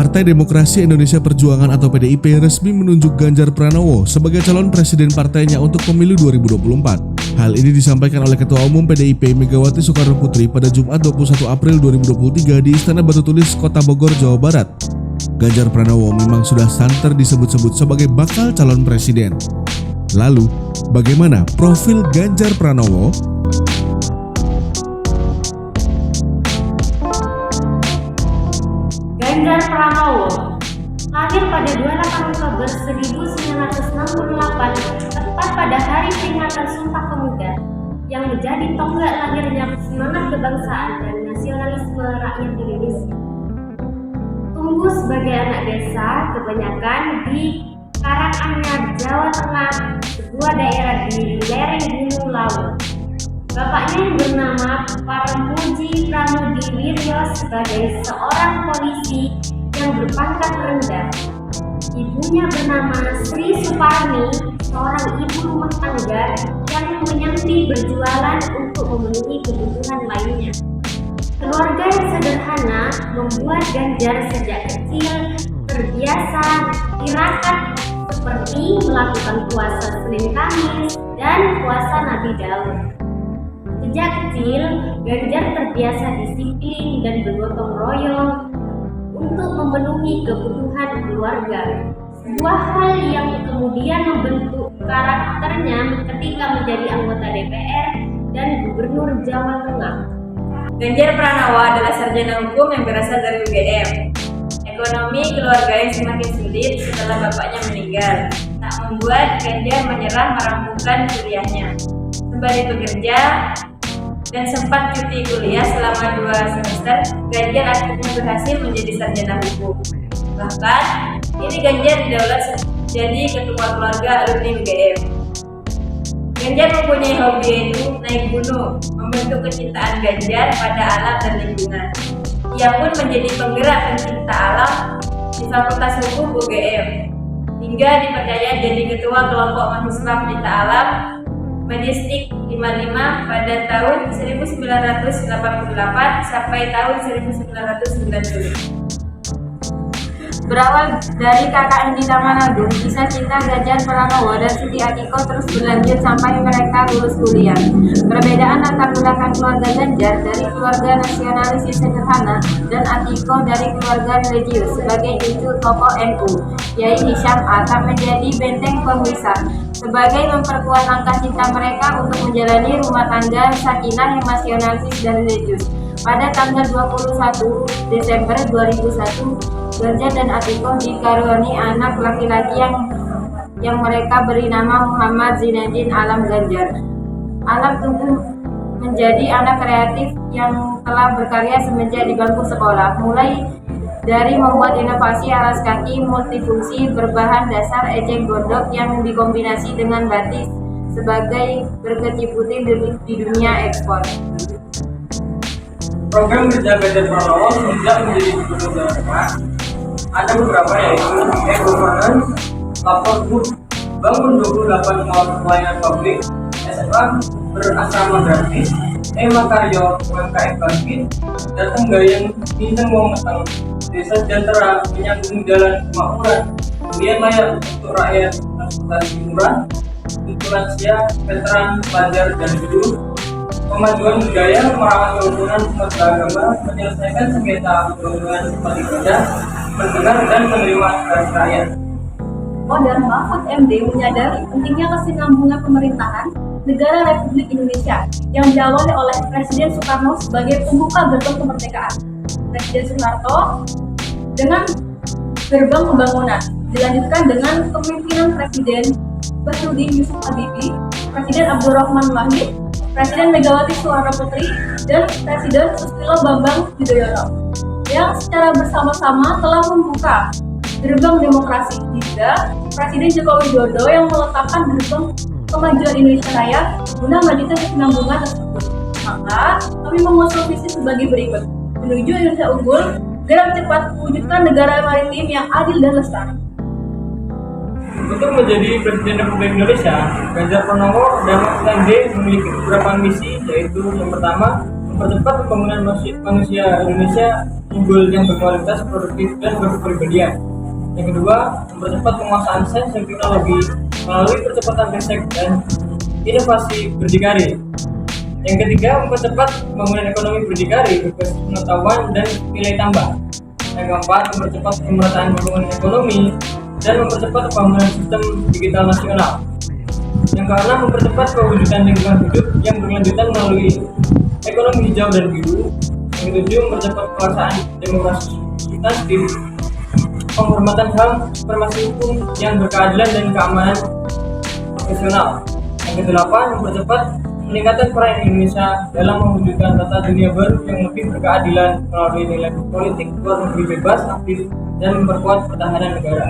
Partai Demokrasi Indonesia Perjuangan atau PDIP resmi menunjuk Ganjar Pranowo sebagai calon presiden partainya untuk pemilu 2024. Hal ini disampaikan oleh Ketua Umum PDIP Megawati Soekarno Putri pada Jumat 21 April 2023 di Istana Batu Tulis, Kota Bogor, Jawa Barat. Ganjar Pranowo memang sudah santer disebut-sebut sebagai bakal calon presiden. Lalu, bagaimana profil Ganjar Pranowo? Ganjar Pranowo lahir pada 28 Oktober 1968 tepat pada hari peringatan Sumpah Pemuda yang menjadi tonggak lahirnya semangat kebangsaan dan nasionalisme rakyat Indonesia. Tumbuh sebagai anak desa, kebanyakan di Karanganyar, Jawa Tengah, sebuah daerah di lereng Gunung Lawu. Bapaknya yang bernama Parmuji Pramudiwiryo sebagai seorang polisi yang berpangkat rendah. Ibunya bernama Sri Suparni, seorang ibu rumah tangga yang menyambi berjualan untuk memenuhi kebutuhan lainnya. Keluarga yang sederhana membuat Ganjar sejak kecil terbiasa tirakat seperti melakukan puasa Senin Kamis dan puasa Nabi Daud. Sejak kecil, Ganjar terbiasa disiplin dan bergotong royong untuk memenuhi kebutuhan keluarga. Sebuah hal yang kemudian membentuk karakternya ketika menjadi anggota DPR dan Gubernur Jawa Tengah. Ganjar Pranowo adalah sarjana hukum yang berasal dari UGM. Ekonomi keluarga yang semakin sulit setelah bapaknya meninggal tak membuat Ganjar menyerah merampungkan kuliahnya. Sembari bekerja dan sempat cuti kuliah selama 2 semester, Ganjar akhirnya berhasil menjadi sarjana hukum. Bahkan, kini Ganjar didaulat jadi ketua keluarga alumni UGM. Ganjar mempunyai hobi yaitu naik gunung, membentuk kecintaan Ganjar pada alam dan lingkungan. Ia pun menjadi penggerak pencinta alam di Fakultas Hukum UGM, hingga dipercaya jadi ketua kelompok mahasiswa pencinta alam Medistik 55 pada tahun 1988 sampai tahun 1990. Berawal dari KKN di Taman Agung, kisah cinta Ganjar Pranowo dan Siti Atiko terus berlanjut sampai mereka lulus kuliah. Perbedaan latar belakang keluarga Ganjar dari keluarga nasionalis yang sederhana dan Atiko dari keluarga religius sebagai cucu tokoh NU, Yai Hisham akan menjadi benteng pemisah sebagai memperkuat langkah cinta mereka untuk menjalani rumah tangga sakinah yang nasionalis dan religius. Pada tanggal 21 Desember 2001, Ganjar dan Atiko dikaruniai anak laki-laki yang mereka beri nama Muhammad Zinedin Alam Ganjar. Alam tumbuh menjadi anak kreatif yang telah berkarya semenjak di bangku sekolah, mulai dari membuat inovasi alas kaki multifungsi berbahan dasar eceng gondok yang dikombinasi dengan batis sebagai berkecimpung di dunia ekspor. Program kerja Ganjar Pranowo sejak menjadi gubernur Jawa Tengah ada beberapa, yaitu e-governance, lapor book, bangun 28 mall pelayanan publik, SMA berasrama gratis, e-makaryo, UMKM bangkit, datang gayeng, minjem wong meteng, desa sejahtera, menyambung jalan kemakmuran, kemudian layak untuk rakyat, transportasi murah, untuk lansia, veteran, pelajar, dan guru, kemajuan budaya, merawat kerukunan umat beragama, menyelesaikan sengketa perhubungan tempat ibadah, mendengar dan menerima aspirasi rakyat. Modern Mahfud MD menyadari pentingnya kesinambungan pemerintahan negara Republik Indonesia yang diawali oleh Presiden Soekarno sebagai pembuka gerbang kemerdekaan, Presiden Soeharto dengan gerbang pembangunan, dilanjutkan dengan kepemimpinan Presiden Bahrudin Yusuf Habibie, Presiden Abdurrahman Wahid, Presiden Megawati Soekarno Putri, dan Presiden Susilo Bambang Yudhoyono yang secara bersama-sama telah membuka gerbang demokrasi. Juga Presiden Joko Widodo yang meletakkan gerbang kemajuan Indonesia Raya guna melanjutkan kesinambungan tersebut. Maka kami mengusung visi sebagai berikut: menuju Indonesia unggul, gerak cepat mewujudkan negara maritim yang adil dan lestari. Untuk menjadi Presiden Republik Indonesia, Ganjar Pranowo dan Mahfud MD memiliki beberapa misi, yaitu yang pertama, mempercepat pembangunan manusia Indonesia unggul yang berkualitas, produktif, dan berkepribadian. Yang kedua, mempercepat penguasaan sains dan teknologi melalui percepatan riset dan inovasi berdikari. Yang ketiga, mempercepat pembangunan ekonomi berdikari berbasis pengetahuan dan nilai tambah. Yang keempat, mempercepat pemerataan pembangunan ekonomi dan mempercepat pembangunan sistem digital nasional. Yang keenam, mempercepat pewujudan lingkungan hidup yang berkelanjutan melalui ekonomi hijau dan biru. Yang ketujuh, mempercepat pelaksanaan demokrasi substantif, penghormatan HAM, supremasi hukum yang berkeadilan dan keamanan profesional. Yang kedelapan, mempercepat peningkatan peran Indonesia dalam mewujudkan tata dunia baru yang lebih berkeadilan melalui nilai politik luar negeri bebas, aktif, dan memperkuat pertahanan negara.